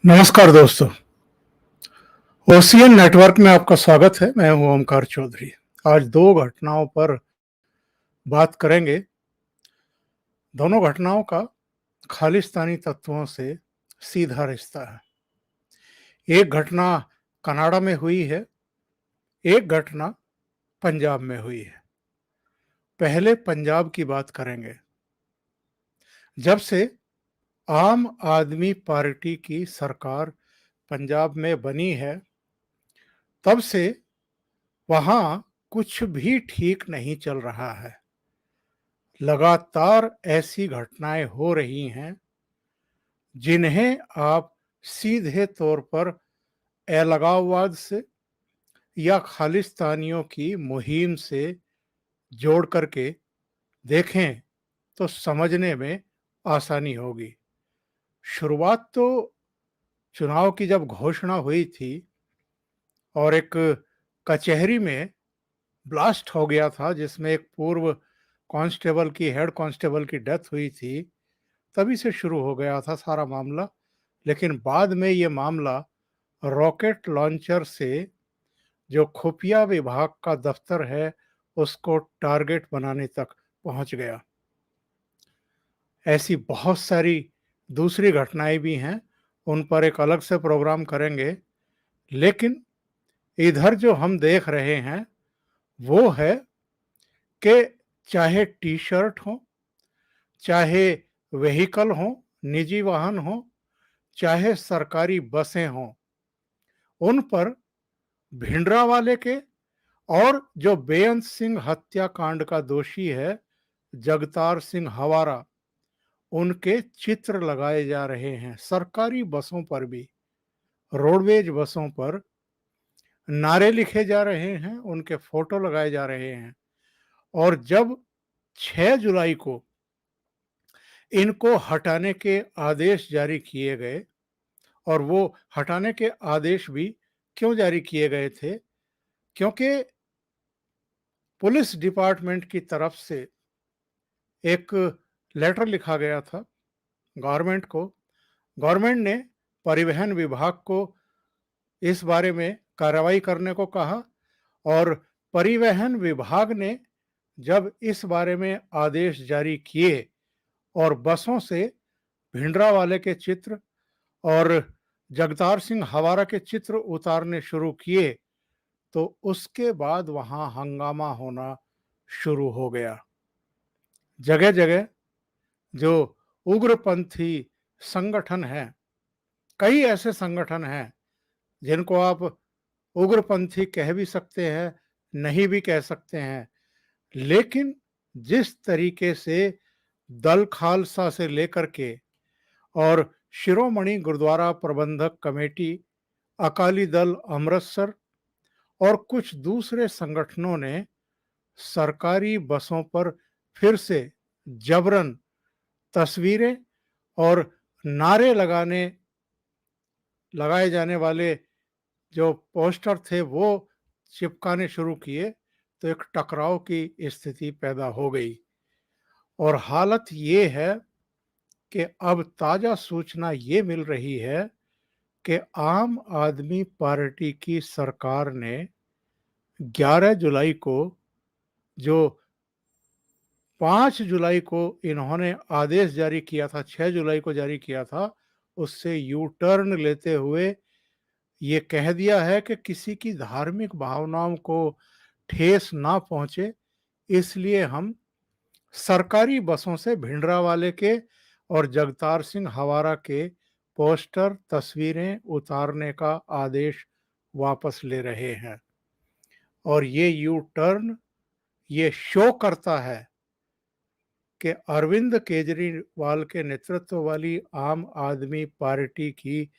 नमस्कार दोस्तों। Ocean network में आपका स्वागत है। मैं हूं ओमकार चौधरी। आज दो घटनाओं पर बात करेंगे। दोनों घटनाओं का खालिस्तानी तत्वों से सीधा रिश्ता है। एक घटना कनाडा में हुई है, एक घटना पंजाब में हुई है। पहले पंजाब की बात करेंगे। जब से आम आदमी पार्टी की सरकार पंजाब में बनी है, तब से वहां कुछ भी ठीक नहीं चल रहा है। लगातार ऐसी घटनाएं हो रही हैं जिन्हें आप सीधे तौर पर अलगाववाद से या खालिस्तानियों की मुहिम से जोड़ करके देखें तो समझने में आसानी होगी। शुरुआत तो चुनाव की जब घोषणा हुई थी और एक कचहरी में ब्लास्ट हो गया था जिसमें एक पूर्व कांस्टेबल की हेड कांस्टेबल की डेथ हुई थी, तभी से शुरू हो गया था सारा मामला। लेकिन बाद में ये मामला रॉकेट लॉन्चर से जो खुफिया विभाग का दफ्तर है उसको टारगेट बनाने तक पहुंच गया। ऐसी बहुत सारी दूसरी घटनाएं भी हैं, उन पर एक अलग से प्रोग्राम करेंगे। लेकिन इधर जो हम देख रहे हैं वो है कि चाहे टी शर्ट हो, चाहे व्हीकल हो, निजी वाहन हो, चाहे सरकारी बसें हों, उन पर भिंडरावाले के और जो बेअंत सिंह हत्याकांड का दोषी है जगतार सिंह हवारा, उनके चित्र लगाए जा रहे हैं। सरकारी बसों पर भी, रोडवेज बसों पर नारे लिखे जा रहे हैं, उनके फोटो लगाए जा रहे हैं। और जब 6 जुलाई को इनको हटाने के आदेश जारी किए गए, और वो हटाने के आदेश भी क्यों जारी किए गए थे, क्योंकि पुलिस डिपार्टमेंट की तरफ से एक लेटर लिखा गया था गवर्नमेंट को। गवर्नमेंट ने परिवहन विभाग को इस बारे में कार्रवाई करने को कहा, और परिवहन विभाग ने जब इस बारे में आदेश जारी किए और बसों से भिंडरावाले के चित्र और जगतार सिंह हवारा के चित्र उतारने शुरू किए, तो उसके बाद वहां हंगामा होना शुरू हो गया। जगह जगह जो उग्रपंथी संगठन हैं, कई ऐसे संगठन हैं जिनको आप उग्रपंथी कह भी सकते हैं, नहीं भी कह सकते हैं, लेकिन जिस तरीके से दल खालसा से लेकर के और शिरोमणि गुरुद्वारा प्रबंधक कमेटी, अकाली दल अमृतसर और कुछ दूसरे संगठनों ने सरकारी बसों पर फिर से जबरन तस्वीरें और नारे लगाए जाने वाले जो पोस्टर थे वो चिपकाने शुरू किए, तो एक टकराव की स्थिति पैदा हो गई। और हालत ये है कि अब ताजा सूचना ये मिल रही है कि आम आदमी पार्टी की सरकार ने 11 जुलाई को, जो 5 जुलाई को इन्होंने आदेश जारी किया था, 6 जुलाई को जारी किया था, उससे यू टर्न लेते हुए ये कह दिया है कि किसी की धार्मिक भावनाओं को ठेस ना पहुंचे, इसलिए हम सरकारी बसों से भिंडरावाले के और जगतार सिंह हवारा के पोस्टर, तस्वीरें उतारने का आदेश वापस ले रहे हैं। और ये यू टर्न ये शो करता है कि अरविंद केजरीवाल के नेतृत्व वाली आम आदमी पार्टी की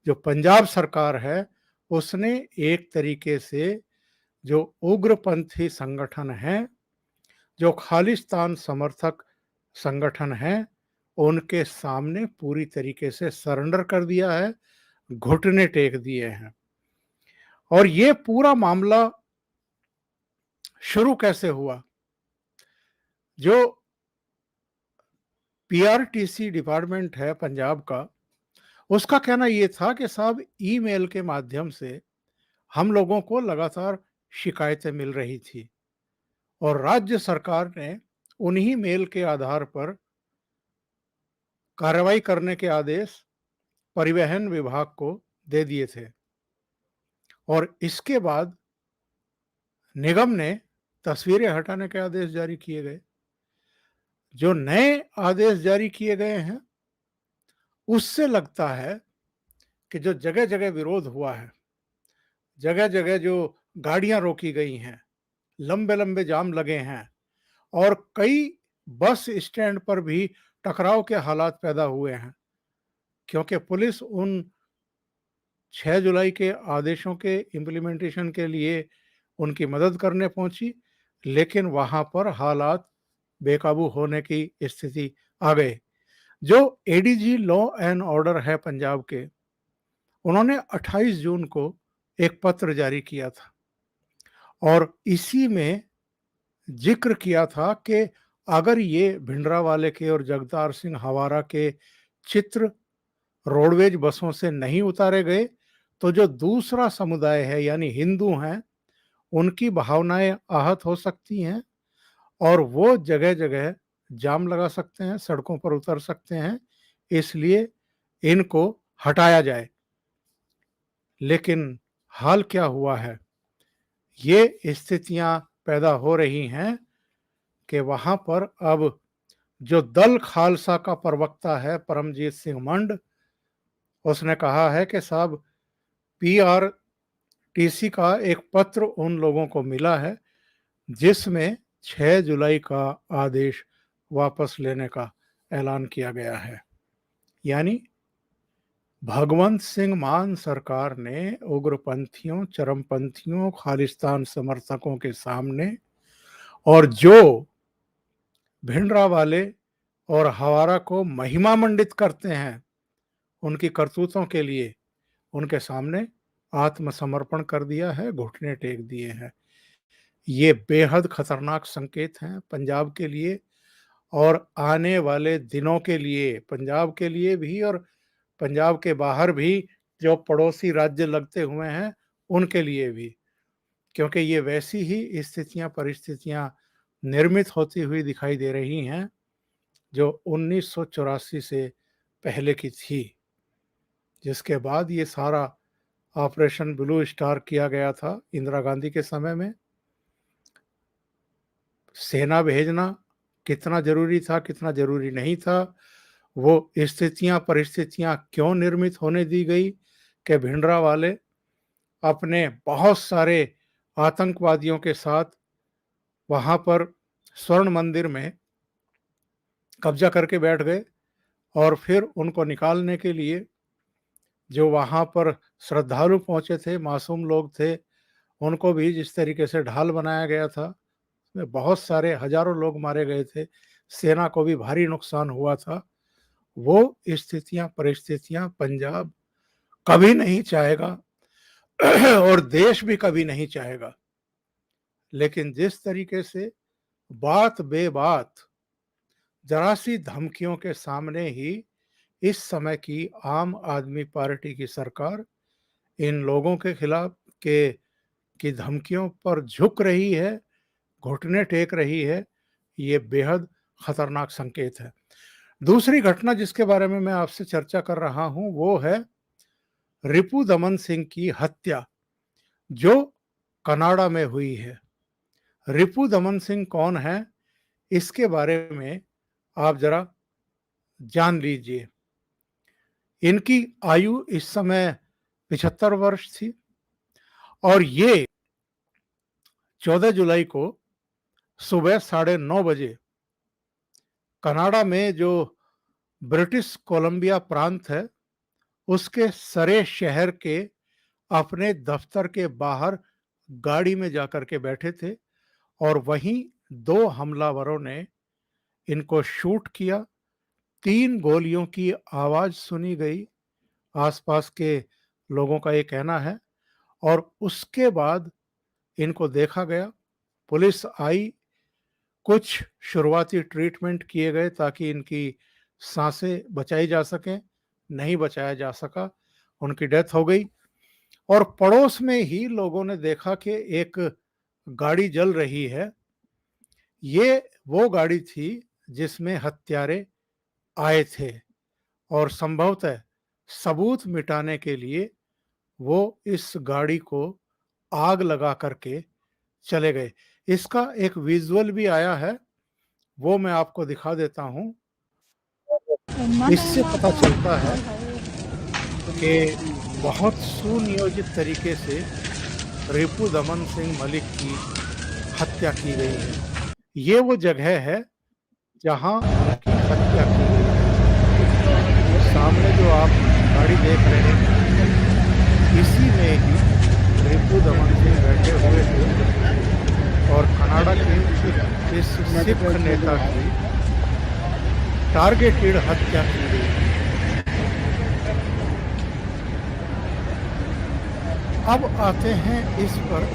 जो पंजाब सरकार है, उसने एक तरीके से जो उग्रपंथी संगठन हैं, जो खालिस्तान समर्थक संगठन हैं, उनके सामने पूरी तरीके से सरेंडर कर दिया है, घुटने टेक दिए हैं। और ये पूरा मामला शुरू कैसे हुआ? जो पीआरटीसी डिपार्टमेंट है पंजाब का, उसका कहना ये था कि साहब ईमेल के माध्यम से हम लोगों को लगातार शिकायतें मिल रही थी और राज्य सरकार ने उन्हीं मेल के आधार पर कार्रवाई करने के आदेश परिवहन विभाग को दे दिए थे और इसके बाद निगम ने तस्वीरें हटाने के आदेश जारी किए गए। जो नए आदेश जारी किए गए हैं उससे लगता है कि जो जगह-जगह विरोध हुआ है, जगह-जगह जो गाड़ियां रोकी गई हैं, लंबे-लंबे जाम लगे हैं और कई बस स्टैंड पर भी टकराव के हालात पैदा हुए हैं, क्योंकि पुलिस उन 6 जुलाई के आदेशों के इम्प्लीमेंटेशन के लिए उनकी मदद करने पहुंची, लेकिन वहां पर हालात बेकाबू होने की स्थिति आ गए। जो एडीजी लॉ एंड ऑर्डर है पंजाब के, उन्होंने 28 जून को एक पत्र जारी किया था और इसी में जिक्र किया था कि अगर ये भिंडरावाले के और जगतार सिंह हवारा के चित्र रोडवेज बसों से नहीं उतारे गए तो जो दूसरा समुदाय है यानी हिंदू हैं, उनकी भावनाएं आहत हो सकती हैं और वो जगह-जगह जाम लगा सकते हैं, सड़कों पर उतर सकते हैं, इसलिए इनको हटाया जाए। लेकिन हाल क्या हुआ है? ये स्थितियां पैदा हो रही हैं कि वहां पर अब जो दल खालसा का प्रवक्ता है परमजीत सिंह मंड, उसने कहा है कि साहब पीआरटीसी का एक पत्र उन लोगों को मिला है जिसमें 6 जुलाई का आदेश वापस लेने का ऐलान किया गया है। यानी भगवंत सिंह मान सरकार ने उग्रपंथियों, चरमपंथियों, खालिस्तान समर्थकों के सामने और जो भिंडरावाले और हवारा को महिमा मंडित करते हैं उनकी करतूतों के लिए, उनके सामने आत्मसमर्पण कर दिया है, घुटने टेक दिए हैं। ये बेहद खतरनाक संकेत हैं पंजाब के लिए और आने वाले दिनों के लिए, पंजाब के लिए भी और पंजाब के बाहर भी जो पड़ोसी राज्य लगते हुए हैं उनके लिए भी, क्योंकि ये वैसी ही स्थितियां परिस्थितियां निर्मित होती हुई दिखाई दे रही हैं जो 1984 से पहले की थी, जिसके बाद ये सारा ऑपरेशन ब्लू स्टार किया गया था इंदिरा गांधी के समय में। सेना भेजना कितना ज़रूरी था, कितना ज़रूरी नहीं था, वो स्थितियां परिस्थितियां क्यों निर्मित होने दी गई कि भिंडरावाले अपने बहुत सारे आतंकवादियों के साथ वहां पर स्वर्ण मंदिर में कब्जा करके बैठ गए और फिर उनको निकालने के लिए जो वहां पर श्रद्धालु पहुंचे थे, मासूम लोग थे, उनको भी जिस तरीके से ढाल बनाया गया था, उसमें बहुत सारे हजारों लोग मारे गए थे, सेना को भी भारी नुकसान हुआ था। वो स्थितियां परिस्थितियां पंजाब कभी नहीं चाहेगा और देश भी कभी नहीं चाहेगा। लेकिन जिस तरीके से बात बेबात जरा सी धमकियों के सामने ही इस समय की आम आदमी पार्टी की सरकार इन लोगों के खिलाफ के की धमकियों पर झुक रही है, घुटने टेक रही है, ये बेहद खतरनाक संकेत है। दूसरी घटना जिसके बारे में मैं आपसे चर्चा कर रहा हूं वो है रिपु दमन सिंह की हत्या जो कनाडा में हुई है। रिपु दमन सिंह कौन है, इसके बारे में आप जरा जान लीजिए। इनकी आयु इस समय 75 वर्ष थी और ये 14 जुलाई को सुबह 9:30 बजे कनाडा में जो ब्रिटिश कोलंबिया प्रांत है उसके सरे शहर के अपने दफ्तर के बाहर गाड़ी में जाकर के बैठे थे और वहीं दो हमलावरों ने इनको शूट किया। 3 गोलियों की आवाज सुनी गई, आसपास के लोगों का ये कहना है, और उसके बाद इनको देखा गया, पुलिस आई, कुछ शुरुआती ट्रीटमेंट किए गए ताकि इनकी सांसें बचाई जा सकें, नहीं बचाया जा सका, उनकी डेथ हो गई। और पड़ोस में ही लोगों ने देखा कि एक गाड़ी जल रही है। ये वो गाड़ी थी जिसमें हत्यारे आए थे और संभवतः सबूत मिटाने के लिए वो इस गाड़ी को आग लगा करके चले गए। इसका एक विजुअल भी आया है, वो मैं आपको दिखा देता हूं। इससे पता चलता है कि बहुत सुनियोजित तरीके से रिपू दमन सिंह मलिक की हत्या की गई है। ये वो जगह है जहां उनकी हत्या की गई है। सामने जो आप गाड़ी देख रहे हैं, इसी में ही रिपू दमन सिंह बैठे हुए थे और कनाडा के इस सिख नेता की टारगेटेड हत्या की गई है। अब आते हैं इस पर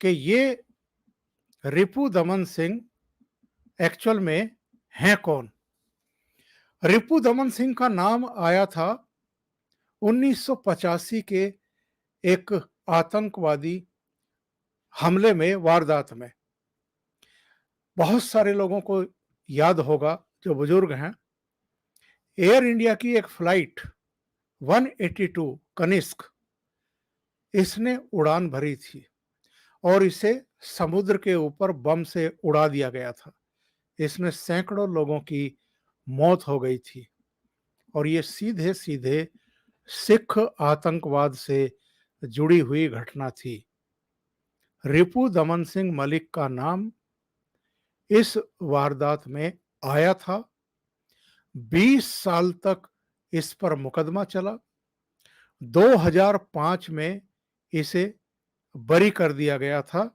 कि ये रिपू दमन सिंह एक्चुअल में हैं कौन। रिपू दमन सिंह का नाम आया था 1985 के एक आतंकवादी हमले में, वारदात में। बहुत सारे लोगों को याद होगा जो बुजुर्ग हैं। एयर इंडिया की एक फ्लाइट 182 कनिष्क, इसने उड़ान भरी थी और इसे समुद्र के ऊपर बम से उड़ा दिया गया था। इसमें सैकड़ों लोगों की मौत हो गई थी और ये सीधे सीधे सिख आतंकवाद से जुड़ी हुई घटना थी। रिपू दमन सिंह मलिक का नाम इस वारदात में आया था। 20 साल तक इस पर मुकदमा चला। 2005 में इसे बरी कर दिया गया था।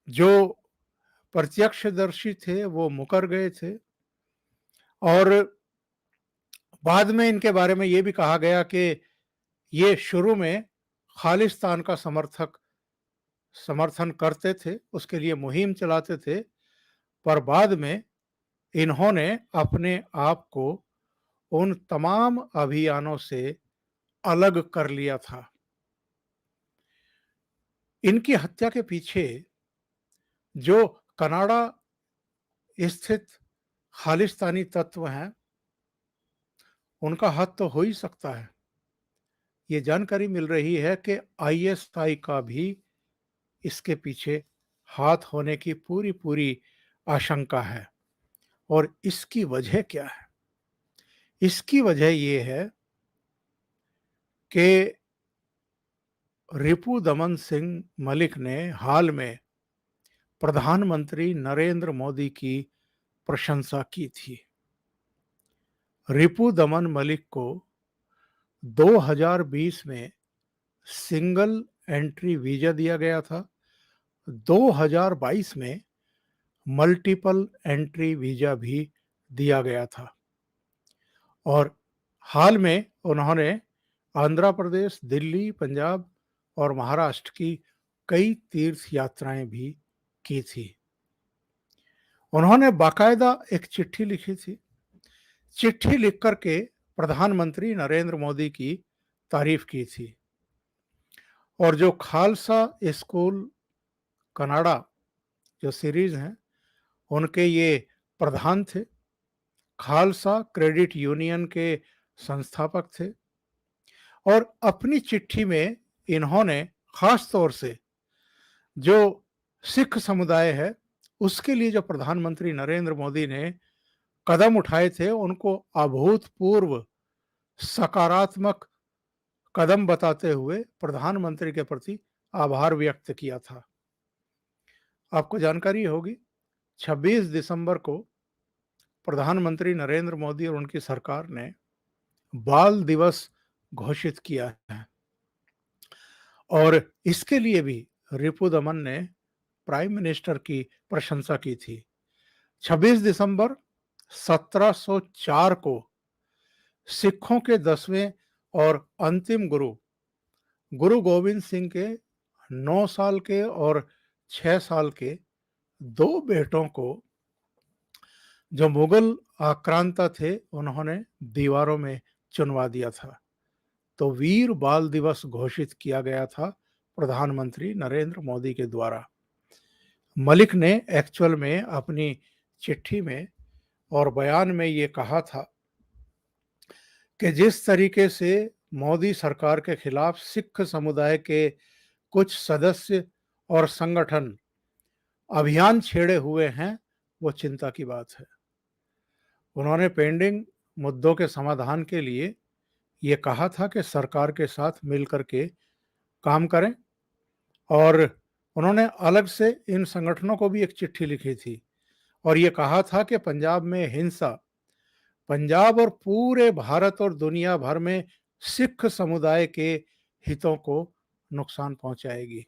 जो प्रत्यक्षदर्शी थे वो मुकर गए थे और बाद में इनके बारे में ये भी कहा गया कि ये शुरू में खालिस्तान का समर्थन करते थे, उसके लिए मुहिम चलाते थे, पर बाद में इन्होंने अपने आप को उन तमाम अभियानों से अलग कर लिया था। इनकी हत्या के पीछे जो कनाडा स्थित खालिस्तानी तत्व हैं, उनका हाथ तो हो ही सकता है। ये जानकारी मिल रही है कि आईएसआई का भी इसके पीछे हाथ होने की पूरी पूरी आशंका है। और इसकी वजह क्या है? इसकी वजह ये है कि रिपू दमन सिंह मलिक ने हाल में प्रधानमंत्री नरेंद्र मोदी की प्रशंसा की थी। रिपू दमन मलिक को 2020 में सिंगल एंट्री वीजा दिया गया था। 2022 में मल्टीपल एंट्री वीजा भी दिया गया था और हाल में उन्होंने आंध्र प्रदेश, दिल्ली, पंजाब और महाराष्ट्र की कई तीर्थ यात्राएं भी की थी। उन्होंने बाकायदा एक चिट्ठी लिखी थी। चिट्ठी लिख करके प्रधानमंत्री नरेंद्र मोदी की तारीफ की थी और जो खालसा स्कूल कनाडा जो सीरीज हैं, उनके ये प्रधान थे। खालसा क्रेडिट यूनियन के संस्थापक थे और अपनी चिट्ठी में इन्होंने खास तौर से जो सिख समुदाय है उसके लिए जो प्रधानमंत्री नरेंद्र मोदी ने कदम उठाए थे, उनको अभूतपूर्व सकारात्मक कदम बताते हुए प्रधानमंत्री के प्रति आभार व्यक्त किया था। आपको जानकारी होगी 26 दिसंबर को प्रधानमंत्री नरेंद्र मोदी और उनकी सरकार ने बाल दिवस घोषित किया है और इसके लिए भी रिपू दमन ने प्राइम मिनिस्टर की प्रशंसा की थी। 26 दिसंबर 1704 को सिखों के 10वें और अंतिम गुरु गुरु गोविंद सिंह के 9 साल के और 6 साल के दो बेटों को जो मुगल आक्रांता थे उन्होंने दीवारों में चुनवा दिया था। तो वीर बाल दिवस घोषित किया गया था प्रधानमंत्री नरेंद्र मोदी के द्वारा। मलिक ने एक्चुअल में अपनी चिट्ठी में और बयान में ये कहा था कि जिस तरीके से मोदी सरकार के खिलाफ सिख समुदाय के कुछ सदस्य और संगठन अभियान छेड़े हुए हैं, वो चिंता की बात है। उन्होंने पेंडिंग मुद्दों के समाधान के लिए ये कहा था कि सरकार के साथ मिलकर के काम करें, और उन्होंने अलग से इन संगठनों को भी एक चिट्ठी लिखी थी और ये कहा था कि पंजाब में हिंसा पंजाब और पूरे भारत और दुनिया भर में सिख समुदाय के हितों को नुकसान पहुंचाएगी,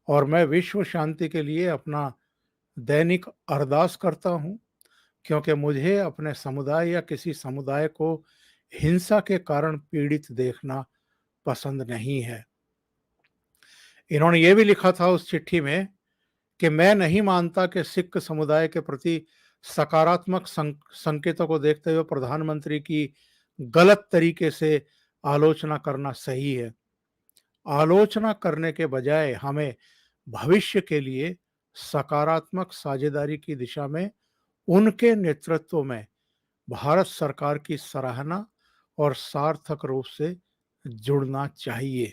और मैं विश्व शांति के लिए अपना दैनिक अरदास करता हूं, क्योंकि मुझे अपने समुदाय या किसी समुदाय को हिंसा के कारण पीड़ित देखना पसंद नहीं है। इन्होंने ये भी लिखा था उस चिट्ठी में कि मैं नहीं मानता कि सिख समुदाय के प्रति सकारात्मक संकेतों को देखते हुए प्रधानमंत्री की गलत तरीके से आलोचना करना सही है। आलोचना करने के बजाय हमें भविष्य के लिए सकारात्मक साझेदारी की दिशा में उनके नेतृत्व में भारत सरकार की सराहना और सार्थक रूप से जुड़ना चाहिए।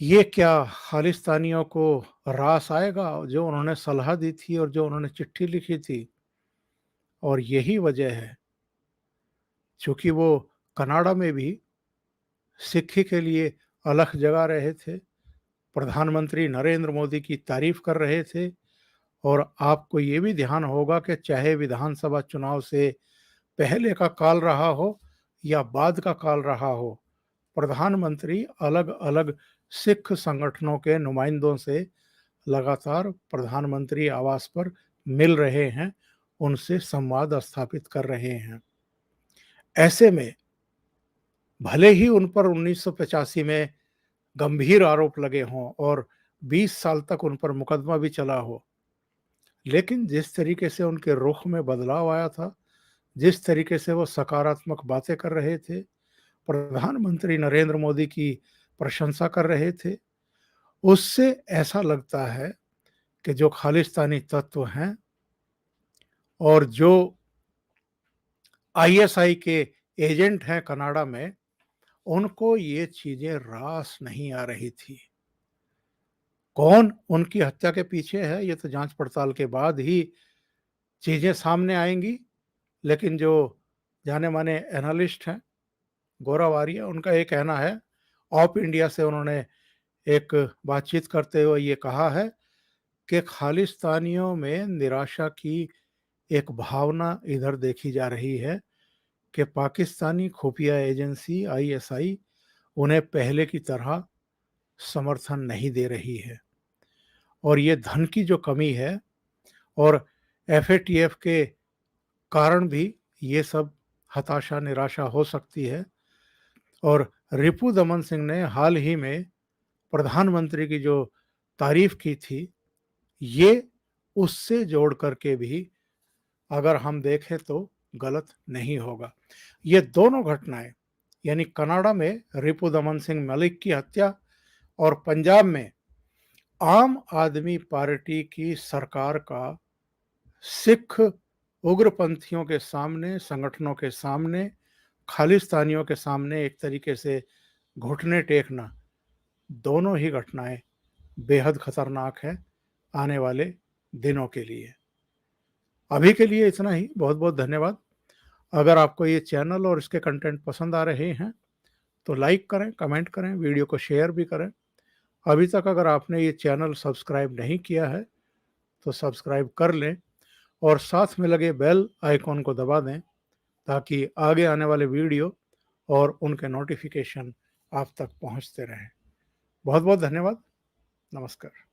ये क्या खालिस्तानियों को रास आएगा जो उन्होंने सलाह दी थी और जो उन्होंने चिट्ठी लिखी थी? और यही वजह है, चूंकि वो कनाडा में भी सिक्खी के लिए अलख जगा रहे थे, प्रधानमंत्री नरेंद्र मोदी की तारीफ कर रहे थे, और आपको ये भी ध्यान होगा कि चाहे विधानसभा चुनाव से पहले का काल रहा हो या बाद का काल रहा हो, प्रधानमंत्री अलग अलग सिख संगठनों के नुमाइंदों से लगातार प्रधानमंत्री आवास पर मिल रहे हैं, उनसे संवाद स्थापित कर रहे हैं। ऐसे में भले ही उन पर 1985 में गंभीर आरोप लगे हों और 20 साल तक उन पर मुकदमा भी चला हो, लेकिन जिस तरीके से उनके रुख में बदलाव आया था, जिस तरीके से वो सकारात्मक बातें कर रहे थे, प्रधानमंत्री नरेंद्र मोदी की प्रशंसा कर रहे थे, उससे ऐसा लगता है कि जो खालिस्तानी तत्व हैं और जो आईएसआई के एजेंट हैं कनाडा में, उनको ये चीजें रास नहीं आ रही थी। कौन उनकी हत्या के पीछे है, ये तो जांच पड़ताल के बाद ही चीजें सामने आएंगी। लेकिन जो जाने माने एनालिस्ट हैं, गौरव आर्य, उनका ये कहना है, ऑप इंडिया से उन्होंने एक बातचीत करते हुए ये कहा है कि खालिस्तानियों में निराशा की एक भावना इधर देखी जा रही है कि पाकिस्तानी खुफिया एजेंसी आईएसआई उन्हें पहले की तरह समर्थन नहीं दे रही है, और ये धन की जो कमी है और एफएटीएफ के कारण भी ये सब हताशा निराशा हो सकती है। और रिपु दमन सिंह ने हाल ही में प्रधानमंत्री की जो तारीफ की थी, ये उससे जोड़ करके भी अगर हम देखें तो गलत नहीं होगा। ये दोनों घटनाएं, यानी कनाडा में रिपु दमन सिंह मलिक की हत्या और पंजाब में आम आदमी पार्टी की सरकार का सिख उग्रपंथियों के सामने, संगठनों के सामने, खालिस्तानियों के सामने एक तरीके से घुटने टेकना, दोनों ही घटनाएं बेहद खतरनाक है आने वाले दिनों के लिए। अभी के लिए इतना ही। बहुत बहुत धन्यवाद। अगर आपको ये चैनल और इसके कंटेंट पसंद आ रहे हैं तो लाइक करें, कमेंट करें, वीडियो को शेयर भी करें। अभी तक अगर आपने ये चैनल सब्सक्राइब नहीं किया है तो सब्सक्राइब कर लें और साथ में लगे बेल आइकॉन को दबा दें, ताकि आगे आने वाले वीडियो और उनके नोटिफिकेशन आप तक पहुंचते रहें। बहुत बहुत धन्यवाद। नमस्कार।